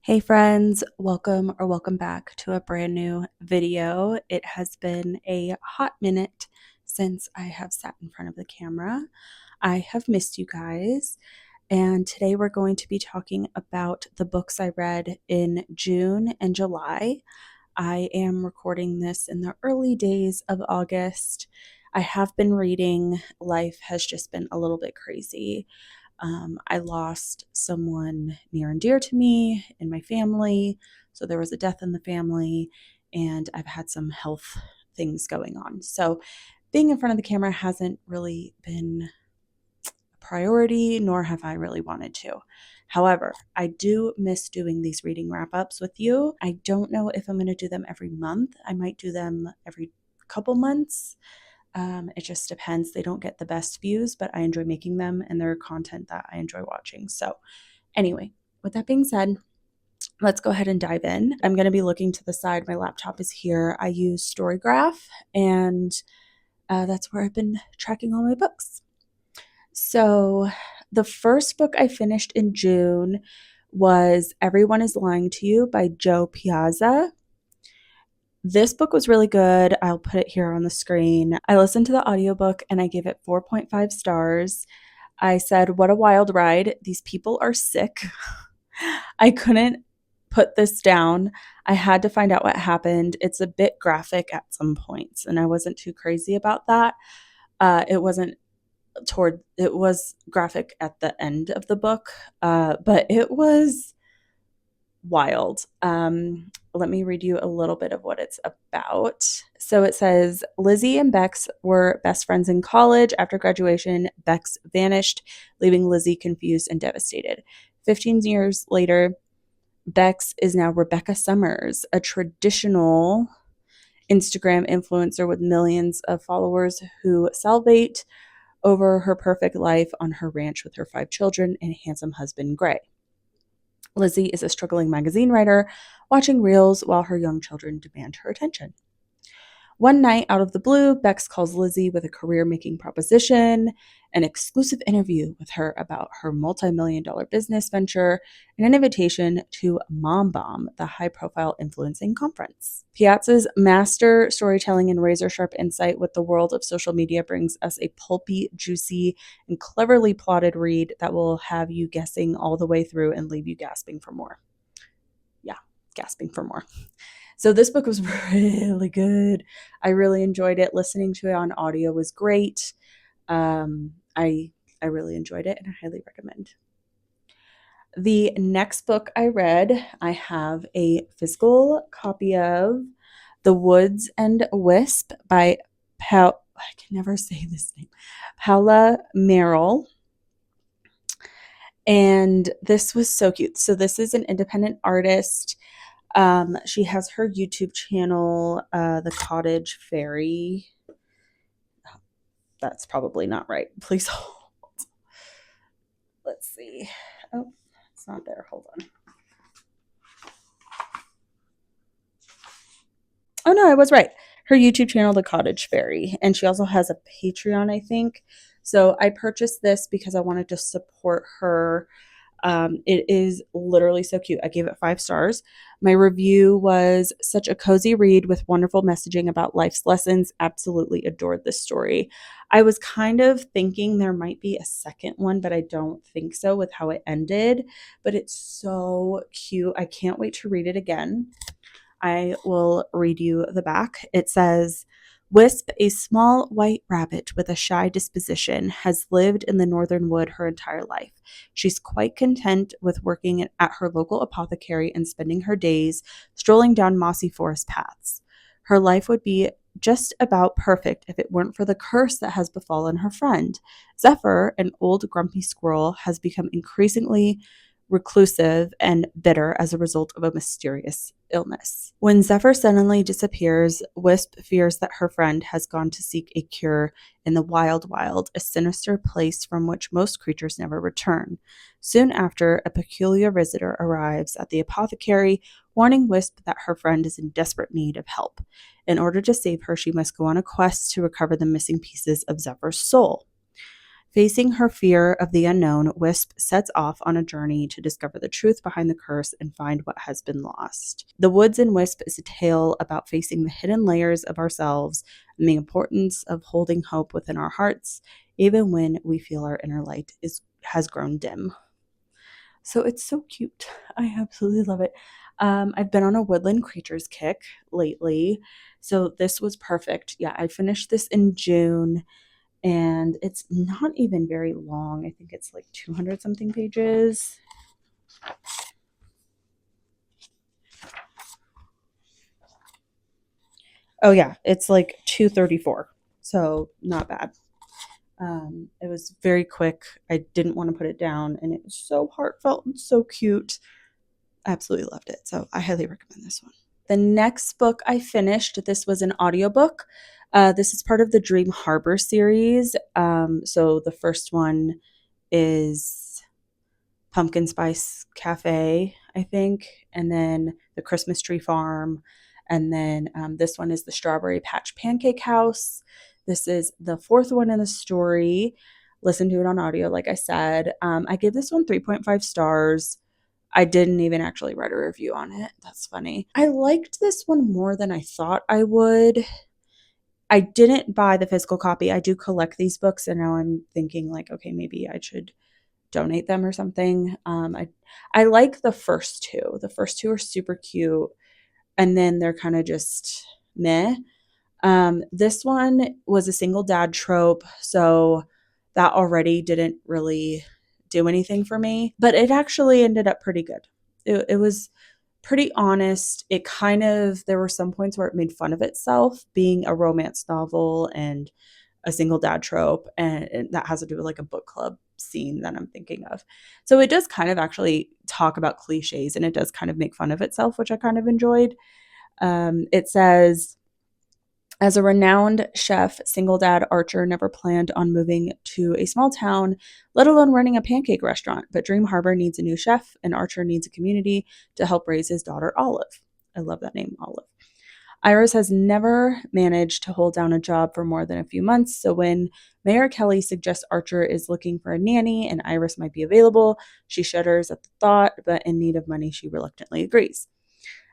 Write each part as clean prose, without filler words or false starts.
Hey friends, welcome back to a brand new video. It has been a hot minute since I have sat in front of the camera. I have missed you guys, and today we're going to be talking about the books I read in June and July. I am recording this in the early days of August. I have been reading. Life has just been a little bit crazy. I lost someone near and dear to me in my family. So there was a death in the family, and I've had some health things going on. So being in front of the camera hasn't really been a priority, nor have I really wanted to. However, I do miss doing these reading wrap ups with you. I don't know if I'm going to do them every month. I might do them every couple months. It just depends. They don't get the best views, but I enjoy making them and they're content that I enjoy watching. So, anyway, with that being said, let's go ahead and dive in. I'm going to be looking to the side. My laptop is here. I use Storygraph, and that's where I've been tracking all my books. So, the first book I finished in June was Everyone is Lying to You by Jo Piazza. This book was really good. I'll put it here on the screen. I listened to the audiobook and I gave it 4.5 stars. I said, what a wild ride. These people are sick. I couldn't put this down. I had to find out what happened. It's a bit graphic at some points, and I wasn't too crazy about that. It was graphic at the end of the book, but it was wild. Let me read you a little bit of what it's about. So it says, Lizzie and Bex were best friends in college. After graduation, Bex vanished, leaving Lizzie confused and devastated. 15 years later, Bex is now Rebecca Summers, a traditional Instagram influencer with millions of followers who salivate over her perfect life on her ranch with her 5 children and handsome husband, Gray. Lizzie is a struggling magazine writer, watching reels while her young children demand her attention. One night, out of the blue, Bex calls Lizzie with a career-making proposition, an exclusive interview with her about her multi-million-dollar business venture, and an invitation to Mom Bomb, the high-profile influencing conference. Piazza's master storytelling and razor-sharp insight with the world of social media brings us a pulpy, juicy, and cleverly plotted read that will have you guessing all the way through and leave you gasping for more. Yeah, gasping for more. So this book was really good. I really enjoyed it. Listening to it on audio was great. I really enjoyed it and I highly recommend. The next book I read, I have a physical copy of The Woods and Wisp by I can never say this name, Paula Merrill. And this was so cute. So this is an independent artist. She has her YouTube channel, The Cottage Fairy. That's probably not right. Please hold. Let's see. Oh, it's not there. Hold on. Oh, no, I was right. Her YouTube channel, The Cottage Fairy. And she also has a Patreon, I think. So I purchased this because I wanted to support her. It is literally so cute. I gave it 5 stars. My review was such a cozy read with wonderful messaging about life's lessons. Absolutely adored this story. I was kind of thinking there might be a second one, but I don't think so with how it ended. But it's so cute. I can't wait to read it again. I will read you the back. It says, Wisp, a small white rabbit with a shy disposition, has lived in the northern wood her entire life. She's quite content with working at her local apothecary and spending her days strolling down mossy forest paths. Her life would be just about perfect if it weren't for the curse that has befallen her friend. Zephyr, an old grumpy squirrel, has become increasingly reclusive and bitter as a result of a mysterious illness. When Zephyr suddenly disappears, Wisp fears that her friend has gone to seek a cure in the wild, a sinister place from which most creatures never return. Soon after, a peculiar visitor arrives at the apothecary, warning Wisp that her friend is in desperate need of help. In order to save her, she must go on a quest to recover the missing pieces of Zephyr's soul. Facing her fear of the unknown, Wisp sets off on a journey to discover the truth behind the curse and find what has been lost. The Woods and Wisp is a tale about facing the hidden layers of ourselves and the importance of holding hope within our hearts, even when we feel our inner light has grown dim. So it's so cute. I absolutely love it. I've been on a woodland creatures kick lately. So this was perfect. Yeah, I finished this in June and it's not even very long. I think it's like 200 something pages. Oh yeah, it's like 234. So not bad. It was very quick. I didn't want to put it down and it was so heartfelt and so cute. Absolutely loved it. So I highly recommend this one. The next book I finished, this was an audiobook. This is part of the Dream Harbor series. So the first one is Pumpkin Spice Cafe, I think, and then the Christmas Tree Farm. And then this one is the Strawberry Patch Pancake House. This is the fourth one in the story. Listen to it on audio, like I said. I gave this one 3.5 stars. I didn't even actually write a review on it. That's funny. I liked this one more than I thought I would. I didn't buy the physical copy. I do collect these books, and now I'm thinking like, okay, maybe I should donate them or something. I like the first two. The first two are super cute, and then they're kind of just meh. This one was a single dad trope, so that already didn't really do anything for me, but it actually ended up pretty good. It was pretty honest. It kind of, there were some points where it made fun of itself being a romance novel and a single dad trope, and that has to do with like a book club scene that I'm thinking of. So it does kind of actually talk about cliches and it does kind of make fun of itself, which I kind of enjoyed. It says, as a renowned chef, single dad Archer never planned on moving to a small town, let alone running a pancake restaurant. But Dream Harbor needs a new chef, and Archer needs a community to help raise his daughter Olive. I love that name, Olive. Iris has never managed to hold down a job for more than a few months, so when Mayor Kelly suggests Archer is looking for a nanny and Iris might be available, she shudders at the thought, but in need of money, she reluctantly agrees.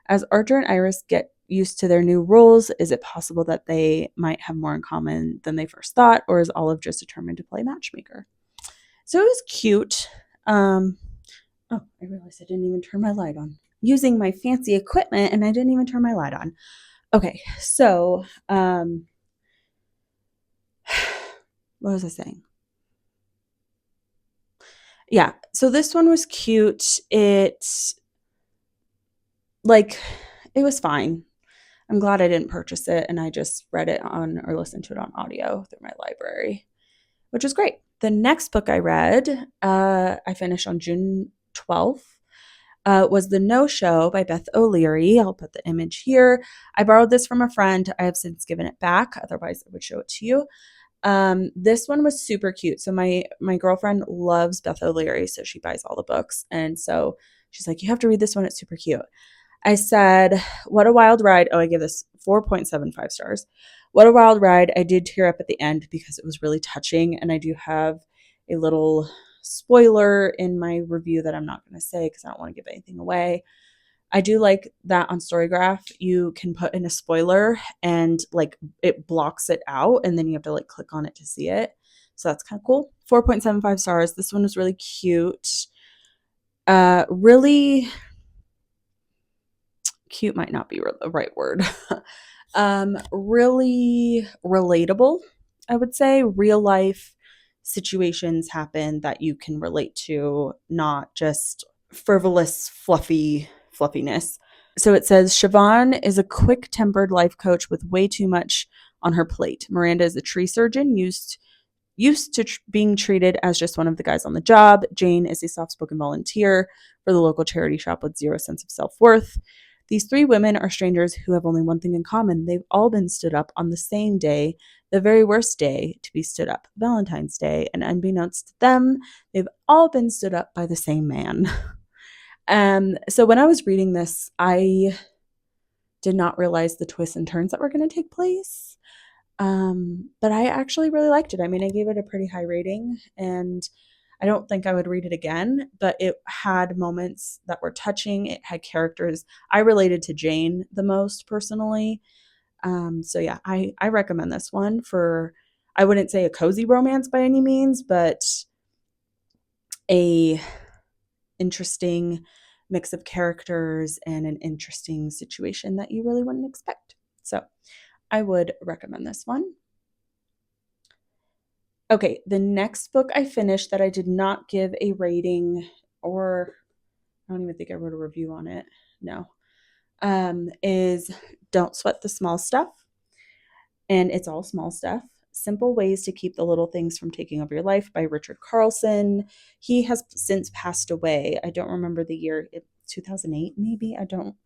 As Archer and Iris get used to their new roles, is it possible that they might have more in common than they first thought, or is Olive just determined to play matchmaker? So it was cute. Oh, I realized I didn't even turn my light on. Using my fancy equipment, and I didn't even turn my light on. Okay, so what was I saying? Yeah, so this one was cute. It was fine. I'm glad I didn't purchase it and I just read it on or listened to it on audio through my library, which was great. The next book I read, I finished on June 12th, was The No Show by Beth O'Leary. I'll put the image here. I borrowed this from a friend. I have since given it back. Otherwise, I would show it to you. This one was super cute. So my girlfriend loves Beth O'Leary, so she buys all the books. And so she's like, you have to read this one. It's super cute. I said, what a wild ride. Oh, I gave this 4.75 stars. What a wild ride. I did tear up at the end because it was really touching. And I do have a little spoiler in my review that I'm not going to say because I don't want to give anything away. I do like that on Storygraph, you can put in a spoiler and like it blocks it out and then you have to like click on it to see it. So that's kind of cool. 4.75 stars. This one was really cute. Really cute might not be the right word. Really relatable, I would say. Real life situations happen that you can relate to, not just frivolous, fluffiness. So it says Siobhan is a quick-tempered life coach with way too much on her plate. Miranda is a tree surgeon used to being treated as just one of the guys on the job. Jane is a soft-spoken volunteer for the local charity shop with zero sense of self-worth. These three women are strangers who have only one thing in common. They've all been stood up on the same day, the very worst day to be stood up, Valentine's Day. And unbeknownst to them, they've all been stood up by the same man. So when I was reading this, I did not realize the twists and turns that were going to take place. But I actually really liked it. I mean, I gave it a pretty high rating, and I don't think I would read it again, but it had moments that were touching. It had characters. I related to Jane the most personally. So yeah, I recommend this one for, I wouldn't say a cozy romance by any means, but a interesting mix of characters and an interesting situation that you really wouldn't expect. So I would recommend this one. Okay, the next book I finished that I did not give a rating, or I don't even think I wrote a review on it. No. Is Don't Sweat the Small Stuff. And it's all small stuff. Simple Ways to Keep the Little Things from Taking Over Your Life by Richard Carlson. He has since passed away. I don't remember the year. 2008 maybe. I don't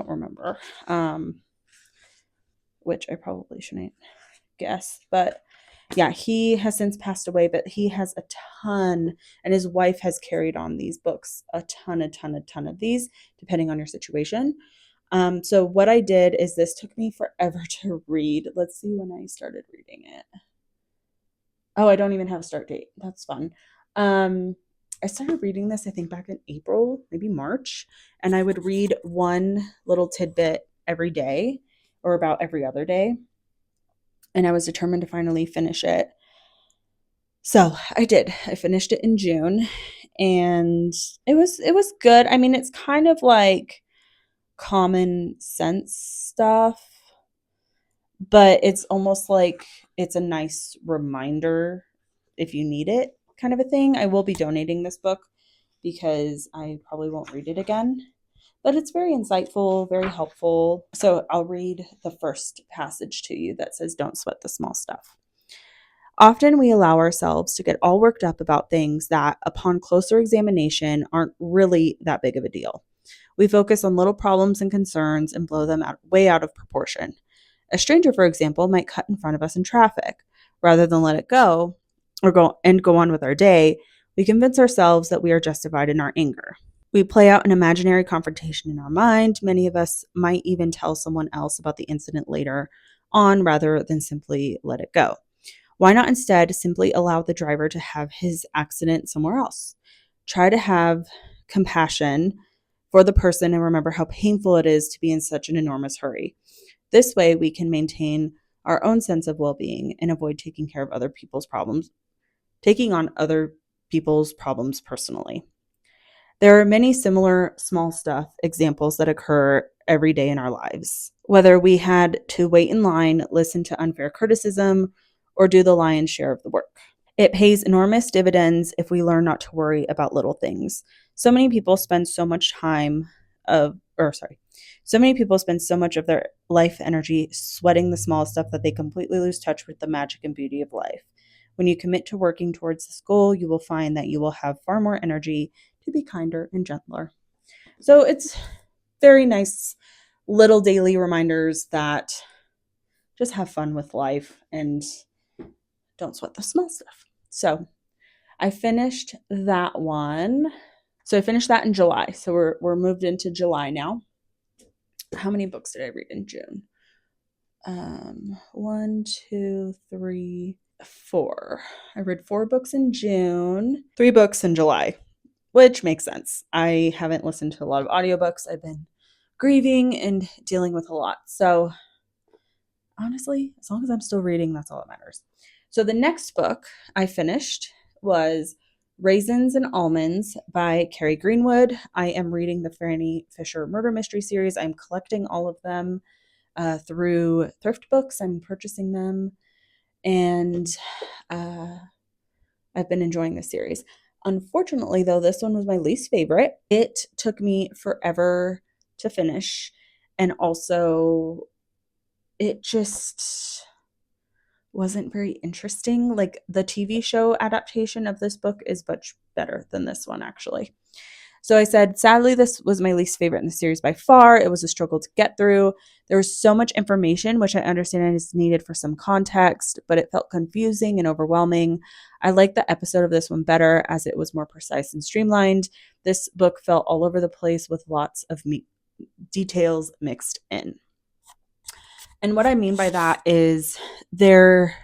remember. Which I probably shouldn't guess, but yeah, he has since passed away, but he has a ton, and his wife has carried on these books, a ton of these, depending on your situation. So what I did is, this took me forever to read. Let's see when I started reading it. Oh, I don't even have a start date. That's fun. I started reading this, I think, back in April, maybe March, and I would read one little tidbit every day, or about every other day. And I was determined to finally finish it. So I did. I finished it in June, and it was good. I mean, it's kind of like common sense stuff, but it's almost like it's a nice reminder if you need it, kind of a thing. I will be donating this book because I probably won't read it again, but it's very insightful, very helpful. So I'll read the first passage to you that says, "Don't sweat the small stuff." Often we allow ourselves to get all worked up about things that, upon closer examination, aren't really that big of a deal. We focus on little problems and concerns and blow them way out of proportion. A stranger, for example, might cut in front of us in traffic. Rather than let it go go on with our day, we convince ourselves that we are justified in our anger. We play out an imaginary confrontation in our mind. Many of us might even tell someone else about the incident later on rather than simply let it go. Why not instead simply allow the driver to have his accident somewhere else? Try to have compassion for the person and remember how painful it is to be in such an enormous hurry. This way, we can maintain our own sense of well-being and avoid taking on other people's problems personally. There are many similar small stuff examples that occur every day in our lives. Whether we had to wait in line, listen to unfair criticism, or do the lion's share of the work. It pays enormous dividends if we learn not to worry about little things. So many people spend so much so many people spend so much of their life energy sweating the small stuff that they completely lose touch with the magic and beauty of life. When you commit to working towards this goal, you will find that you will have far more energy to be kinder and gentler. So it's very nice little daily reminders that just have fun with life and don't sweat the small stuff. So I finished that one. So I finished that in July. So we're moved into July now. How many books did I read in June? 1, 2, 3, 4. I read 4 books in June, 3 books in July, which makes sense. I haven't listened to a lot of audiobooks. I've been grieving and dealing with a lot. So honestly, as long as I'm still reading, that's all that matters. So the next book I finished was Raisins and Almonds by Carrie Greenwood. I am reading the Franny Fisher murder mystery series. I'm collecting all of them through thrift books. I'm purchasing them, and I've been enjoying this series. Unfortunately, though, this one was my least favorite. It took me forever to finish, and also it just wasn't very interesting. Like, the TV show adaptation of this book is much better than this one, actually. So I said, sadly, this was my least favorite in the series by far. It was a struggle to get through. There was so much information, which I understand is needed for some context, but it felt confusing and overwhelming. I liked the episode of this one better as it was more precise and streamlined. This book felt all over the place with lots of details mixed in. And what I mean by that is there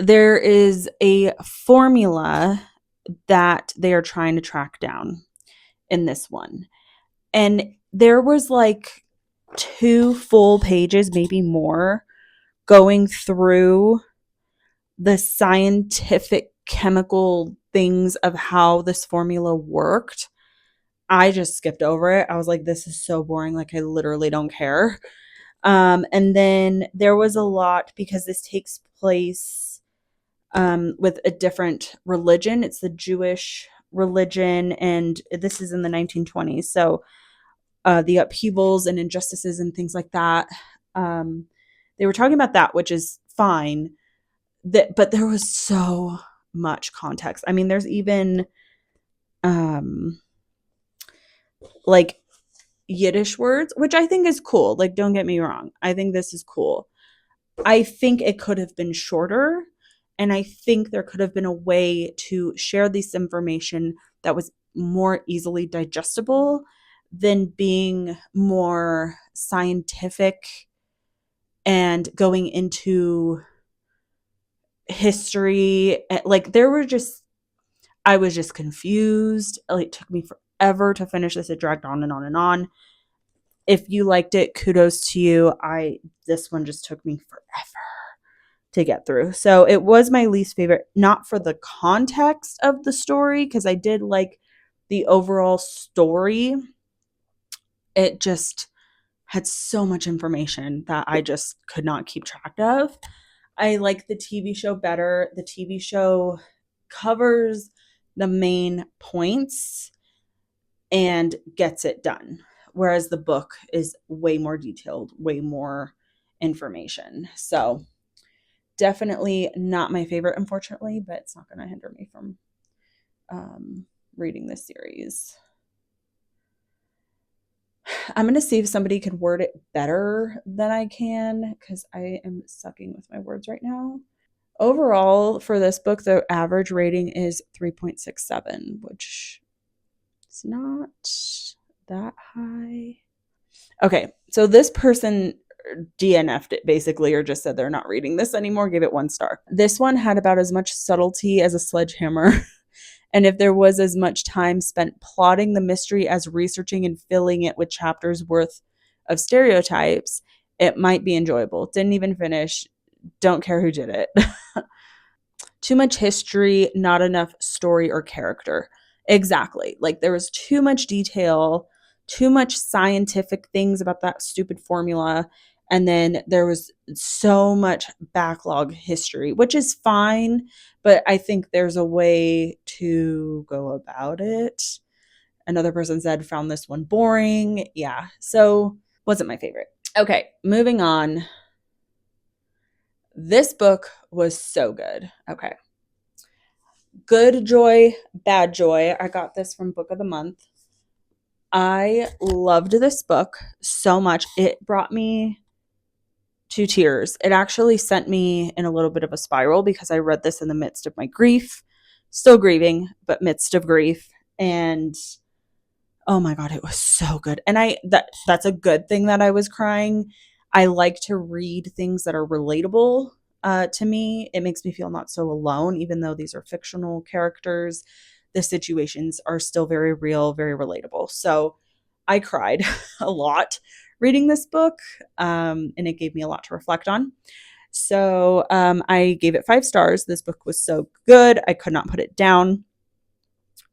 there is a formula that they are trying to track down in this one. And there was like 2 full pages, maybe more, going through the scientific chemical things of how this formula worked. I just skipped over it. I was like, this is so boring. Like, I literally don't care. And then there was a lot because this takes place with a different religion. It's the Jewish religion, and this is in the 1920s. So the upheavals and injustices and things like that. Um, they were talking about that, which is fine. But there was so much context. I mean, there's even like Yiddish words, which I think is cool. Like, don't get me wrong. I think this is cool. I think it could have been shorter. And I think there could have been a way to share this information that was more easily digestible than being more scientific and going into history. Like, I was just confused. It took me forever to finish this. It dragged on and on and on. If you liked it, kudos to you. This one just took me forever to get through. So it was my least favorite, not for the context of the story, because I did like the overall story. It just had so much information that I just could not keep track of. I like the TV show better. The TV show covers the main points and gets it done, whereas the book is way more detailed, way more information. So definitely not my favorite, unfortunately, but it's not going to hinder me from reading this series. I'm going to see if somebody can word it better than I can, because I am sucking with my words right now. Overall, for this book, the average rating is 3.67, which is not that high. Okay, so this person DNF'd it basically, or just said they're not reading this anymore, gave it 1 star. This one had about as much subtlety as a sledgehammer. And if there was as much time spent plotting the mystery as researching and filling it with chapters worth of stereotypes, it might be enjoyable. Didn't even finish. Don't care who did it. Too much history, not enough story or character. Exactly. Like, there was too much detail, too much scientific things about that stupid formula. And then there was so much backlog history, which is fine, but I think there's a way to go about it. Another person said, found this one boring. Yeah, so wasn't my favorite. Okay, moving on. This book was so good. Okay. Good joy, bad joy. I got this from Book of the Month. I loved this book so much. It brought me to tears. It actually sent me in a little bit of a spiral because I read this in the midst of my grief. Still grieving, but midst of grief. And oh my God, it was so good. And that's a good thing that I was crying. I like to read things that are relatable to me. It makes me feel not so alone, even though these are fictional characters. The situations are still very real, very relatable. So I cried a lot reading this book, and it gave me a lot to reflect on. So I gave it 5 stars. This book was so good. I could not put it down.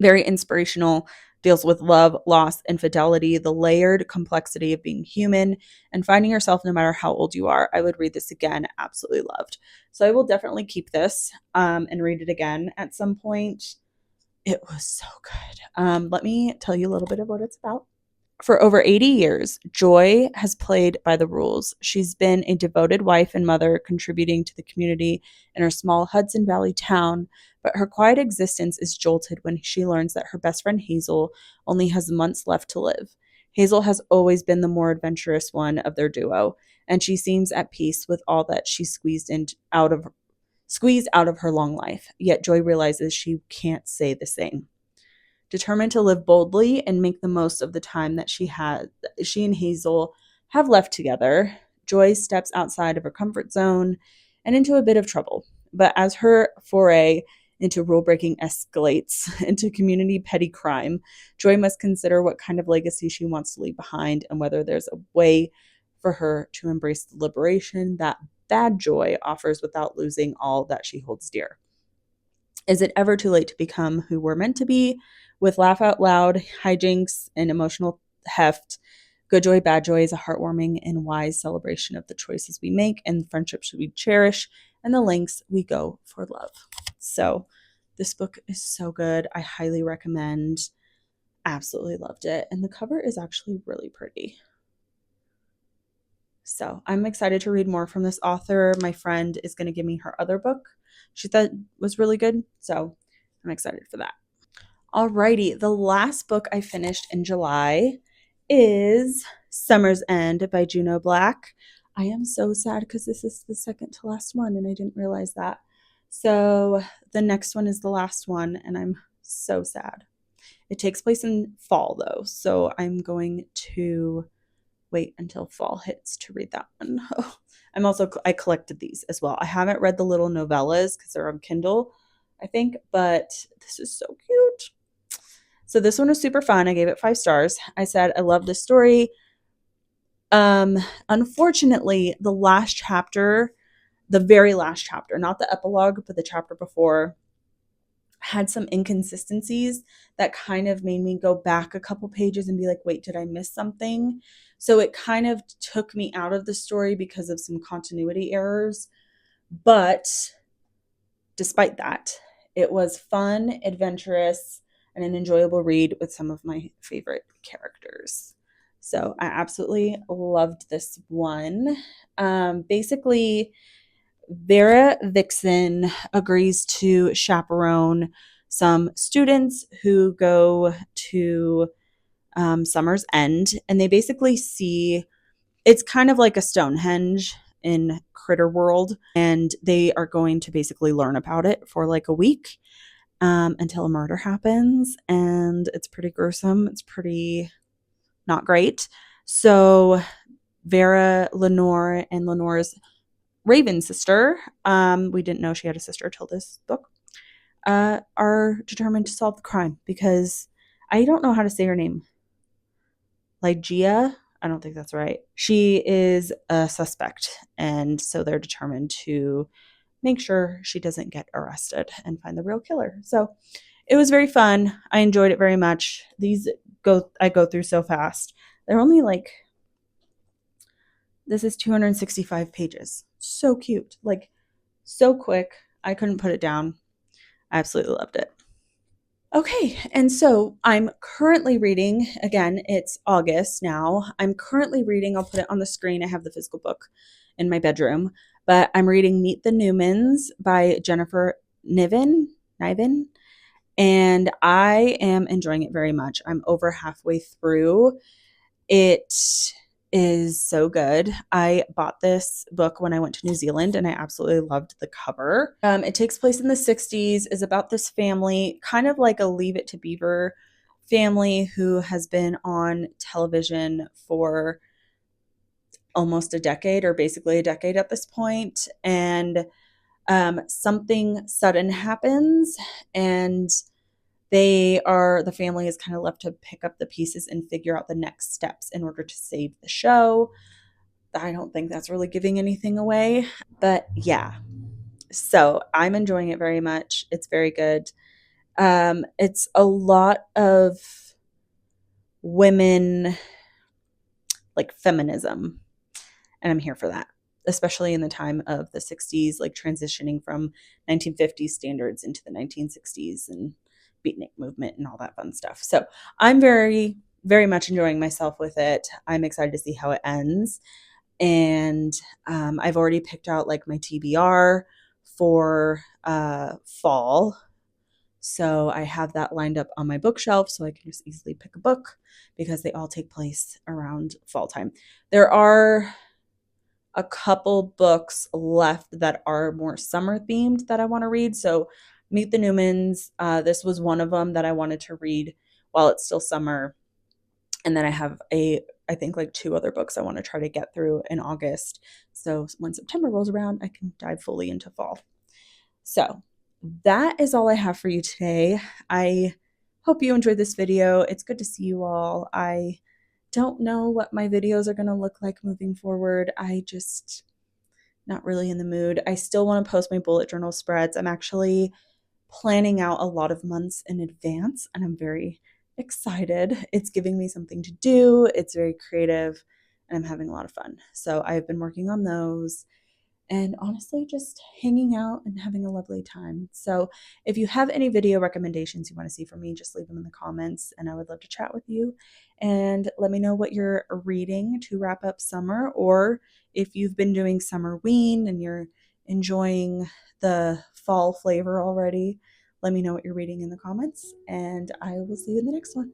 Very inspirational, deals with love, loss, infidelity, the layered complexity of being human, and finding yourself no matter how old you are. I would read this again. Absolutely loved. So I will definitely keep this and read it again at some point. It was so good. Let me tell you a little bit of what it's about. For over 80 years, Joy has played by the rules. She's been a devoted wife and mother, contributing to the community in her small Hudson Valley town, but her quiet existence is jolted when she learns that her best friend Hazel only has months left to live. Hazel has always been the more adventurous one of their duo, and she seems at peace with all that she squeezed out of her long life. Yet Joy realizes she can't say the same. Determined to live boldly and make the most of the time that she and Hazel have left together, Joy steps outside of her comfort zone and into a bit of trouble. But as her foray into rule breaking escalates into community petty crime, Joy must consider what kind of legacy she wants to leave behind and whether there's a way for her to embrace the liberation that bad Joy offers without losing all that she holds dear. Is it ever too late to become who we're meant to be? With laugh out loud, hijinks, and emotional heft, Good Joy, Bad Joy is a heartwarming and wise celebration of the choices we make and friendships we cherish and the lengths we go for love. So this book is so good. I highly recommend. Absolutely loved it. And the cover is actually really pretty. So I'm excited to read more from this author. My friend is going to give me her other book she thought was really good. So I'm excited for that. Alrighty, the last book I finished in July is Summer's End by Juno Black. I am so sad because this is the second to last one and I didn't realize that. So the next one is the last one and I'm so sad. It takes place in fall though, so I'm going to wait until fall hits to read that one. I collected these as well. I haven't read the little novellas because they're on Kindle, I think, but this is so cute. So this one was super fun. I gave it 5 stars. I said, I love this story. Unfortunately, the last chapter, the very last chapter, not the epilogue, but the chapter before, had some inconsistencies that kind of made me go back a couple pages and be like, wait, did I miss something? So it kind of took me out of the story because of some continuity errors. But despite that, it was fun, adventurous, and an enjoyable read with some of my favorite characters. So I absolutely loved this one. Basically, Vera Vixen agrees to chaperone some students who go to Summer's End, and they basically see it's kind of like a Stonehenge in Critter World, and they are going to basically learn about it for like a week until a murder happens, and it's pretty gruesome. It's pretty not great. So Vera, Lenore, and Lenore's Raven sister, we didn't know she had a sister till this book, are determined to solve the crime because I don't know how to say her name. Lygia? I don't think that's right. She is a suspect, and so they're determined to make sure she doesn't get arrested and find the real killer. So it was very fun. I enjoyed it very much. I go through so fast. They're only like, this is 265 pages. So cute. Like, so quick. I couldn't put it down. I absolutely loved it. Okay, and so I'm currently reading, again, it's August now. I'm currently reading, I'll put it on the screen. I have the physical book in my bedroom, but I'm reading Meet the Newmans by Jennifer Niven, and I am enjoying it very much. I'm over halfway through. It is so good. I bought this book when I went to New Zealand and I absolutely loved the cover. It takes place in the 60s, is about this family, kind of like a Leave It to Beaver family who has been on television for almost a decade, or basically a decade at this point. And something sudden happens and the family is kind of left to pick up the pieces and figure out the next steps in order to save the show. I don't think that's really giving anything away, but yeah. So I'm enjoying it very much. It's very good. It's a lot of women, like feminism, and I'm here for that, especially in the time of the 60s, like transitioning from 1950s standards into the 1960s and beatnik movement and all that fun stuff. So I'm very, very much enjoying myself with it. I'm excited to see how it ends. And I've already picked out like my TBR for fall. So I have that lined up on my bookshelf so I can just easily pick a book because they all take place around fall time. There are a couple books left that are more summer themed that I want to read. So Meet the Newmans, this was one of them that I wanted to read while it's still summer. And then I have a I think like 2 other books I want to try to get through in August. So when September rolls around, I can dive fully into fall. So that is all I have for you today. I hope you enjoyed this video. It's good to see you all. I don't know what my videos are going to look like moving forward. I just not really in the mood. I still want to post my bullet journal spreads. I'm actually planning out a lot of months in advance, and I'm very excited. It's giving me something to do. It's very creative, and I'm having a lot of fun. So I've been working on those and honestly just hanging out and having a lovely time. So if you have any video recommendations you want to see from me, just leave them in the comments and I would love to chat with you. And let me know what you're reading to wrap up summer, or if you've been doing summer ween and you're enjoying the fall flavor already. Let me know what you're reading in the comments, and I will see you in the next one.